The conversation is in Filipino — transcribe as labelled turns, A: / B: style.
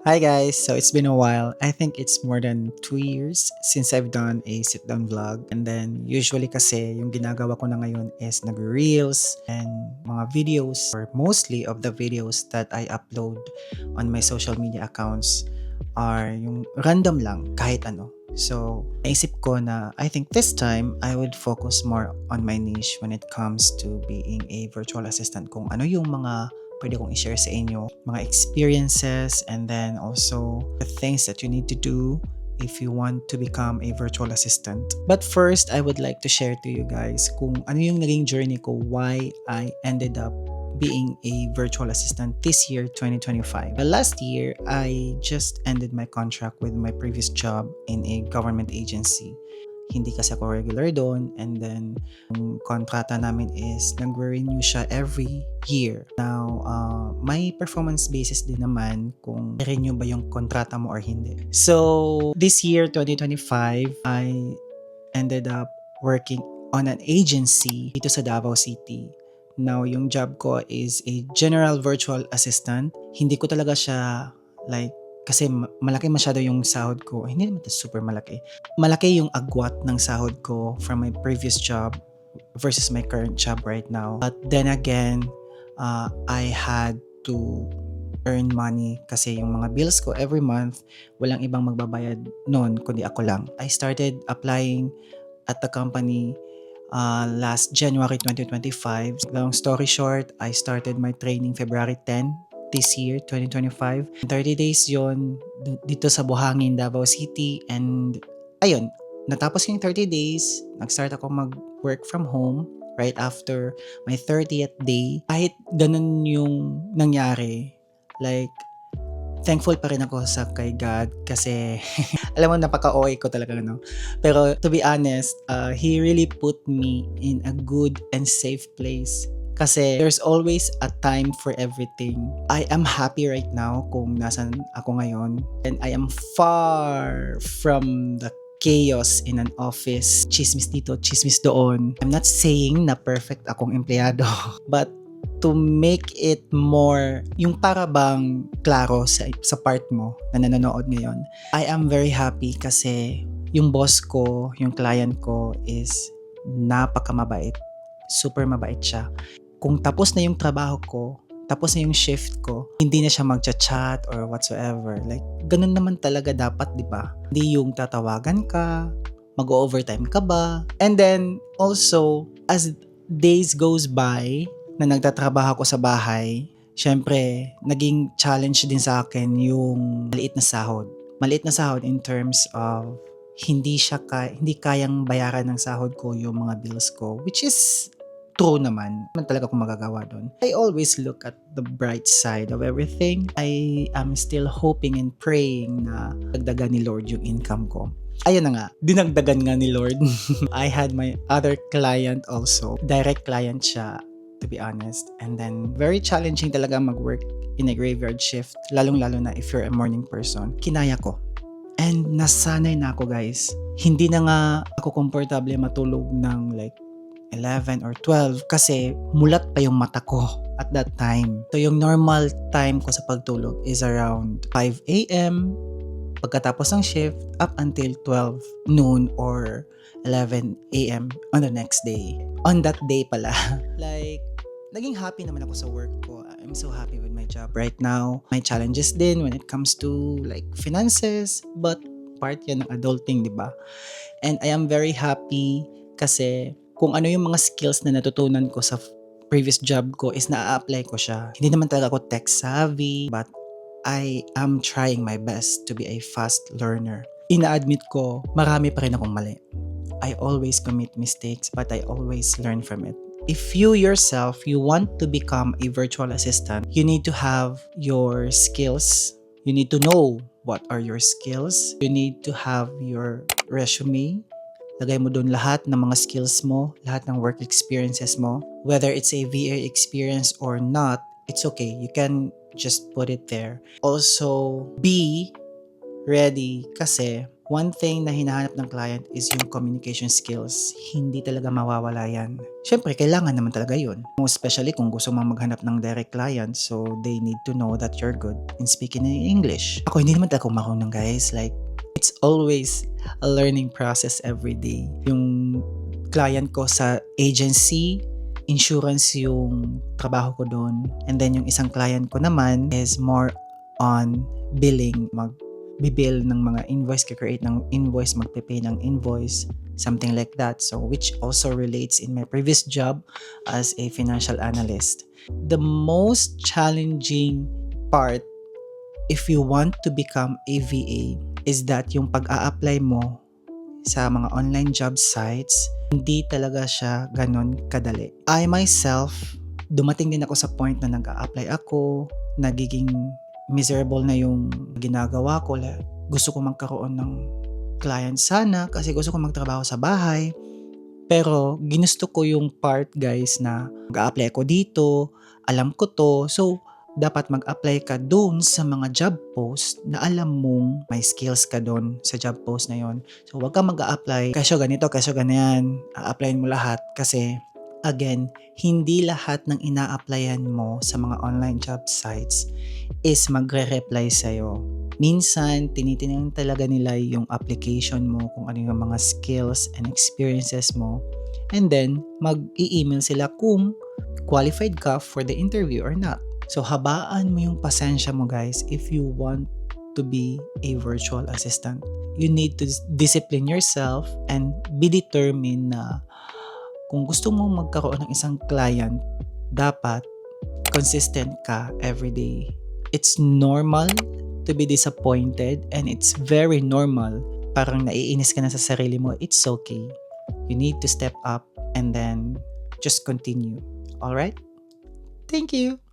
A: Hi guys, so it's been a while. I think it's more than 2 years since I've done a sit-down vlog. And then usually kasi yung ginagawa ko na ngayon is nag-reels and mga videos or mostly of the videos that I upload on my social media accounts are yung random lang kahit ano. So, naisip ko na I think this time I would focus more on my niche when it comes to being a virtual assistant. Kung ano yung mga pwede kong i-share sa inyo, mga experiences, and then also the things that you need to do if you want to become a virtual assistant. But first, I would like to share to you guys kung ano yung naging journey ko, why I ended up being a virtual assistant this year, 2025. Last year, I just ended my contract with my previous job in a government agency. Hindi kasi ako regular doon, and then yung kontrata namin is nag-renew siya every year. Now, may performance basis din naman kung renew ba yung kontrata mo or hindi. So, this year, 2025, I ended up working on an agency dito sa Davao City. Now, yung job ko is a general virtual assistant. Hindi ko talaga siya like kasi malaki masyado yung sahod ko. Hindi naman super malaki. Malaki yung agwat ng sahod ko from my previous job versus my current job right now. But then again, I had to earn money kasi yung mga bills ko every month, walang ibang magbabayad noon kundi ako lang. I started applying at the company last January 2025. Long story short, I started my training February 10 this year, 2025. 30 days yon dito sa Buhangin, Davao City. And ayun, natapos yung 30 days, nag-start ako mag-work from home right after my 30th day. Kahit ganun yung nangyari, like, thankful pa rin ako sa kay God kasi alam mo napaka-OA ko talaga no. Pero to be honest, he really put me in a good and safe place. Kasi there's always a time for everything. I am happy right now kung nasan ako ngayon. And I am far from the chaos in an office. Chismis dito, chismis doon. I'm not saying na perfect akong empleyado. But to make it more, yung para bang klaro sa part mo na nanonood ngayon, I am very happy kasi yung boss ko, yung client ko is napakamabait. Super mabait siya. Kung tapos na yung trabaho ko, tapos na yung shift ko, hindi na siya magcha-chat or whatsoever. Like, ganun naman talaga dapat, di ba? Hindi yung tatawagan ka, mag-overtime ka ba? And then, also, as days goes by, na nagtatrabaho ko sa bahay, syempre, naging challenge din sa akin yung maliit na sahod. Maliit na sahod in terms of hindi kayang bayaran ng sahod ko yung mga bills ko, which is true naman. Naman talaga akong magagawa doon. I always look at the bright side of everything. I am still hoping and praying na dagdagan ni Lord yung income ko. Ayun na nga, dinagdagan nga ni Lord. I had my other client also. Direct client siya, to be honest. And then, very challenging talaga mag-work in a graveyard shift, lalong-lalo na if you're a morning person. Kinaya ko. And nasanay na ako, guys. Hindi na nga ako komportable matulog ng like 11 or 12 kasi mulat pa yung mata ko at that time. So, yung normal time ko sa pagtulog is around 5 a.m. Pagkatapos ng shift up until 12 noon or 11 a.m. on the next day. On that day pala. Like, naging happy naman ako sa work ko. I'm so happy with my job right now. May challenges din when it comes to like finances, but part yan ng adulting, di ba? And I am very happy kasi kung ano yung mga skills na natutunan ko sa previous job ko is na-apply ko siya. Hindi naman talaga ako tech savvy, but I am trying my best to be a fast learner. Ina-admit ko, marami pa rin akong mali. I always commit mistakes, but I always learn from it. If you yourself, you want to become a virtual assistant, you need to have your skills. You need to know what are your skills. You need to have your resume. Lagay mo doon lahat ng mga skills mo, lahat ng work experiences mo. Whether it's a VA experience or not, it's okay. You can just put it there. Also, be ready kasi One thing na hinahanap ng client is yung communication skills. Hindi talaga mawawala yan. Siyempre, kailangan naman talaga yun. Most especially kung gusto mong maghanap ng direct client, so they need to know that you're good in speaking in English. Ako hindi naman talaga marunong guys. Like, it's always a learning process every day. Yung client ko sa agency, insurance yung trabaho ko doon. And then yung isang client ko naman is more on billing, bibill ng mga invoice, create ng invoice, magpe-pay ng invoice, something like that. So, which also relates in my previous job as a financial analyst. The most challenging part if you want to become a VA is that yung pag-a-apply mo sa mga online job sites, hindi talaga siya ganon kadali. I myself, dumating din ako sa point na nag-a-apply ako, nagiging miserable na yung ginagawa ko. Gusto ko magkaroon ng client sana kasi gusto ko magtrabaho sa bahay. Pero ginusto ko yung part guys na mag-a-apply ako dito, alam ko to. So, dapat mag-apply ka doon sa mga job post na alam mong may skills ka doon sa job post na yon. So, wag kang mag-a-apply kasyo ganito, kasyo ganyan. A-applyin mo lahat kasi again, hindi lahat ng ina-applyan mo sa mga online job sites is magre-reply sa'yo. Minsan, tinitingnan talaga nila yung application mo, kung ano yung mga skills and experiences mo. And then, mag-i-email sila kung qualified ka for the interview or not. So, habaan mo yung pasensya mo guys if you want to be a virtual assistant. You need to discipline yourself and be determined na kung gusto mong magkaroon ng isang client, dapat consistent ka every day. It's normal to be disappointed and it's very normal. Parang naiinis ka na sa sarili mo. It's okay. You need to step up and then just continue. Alright? Thank you!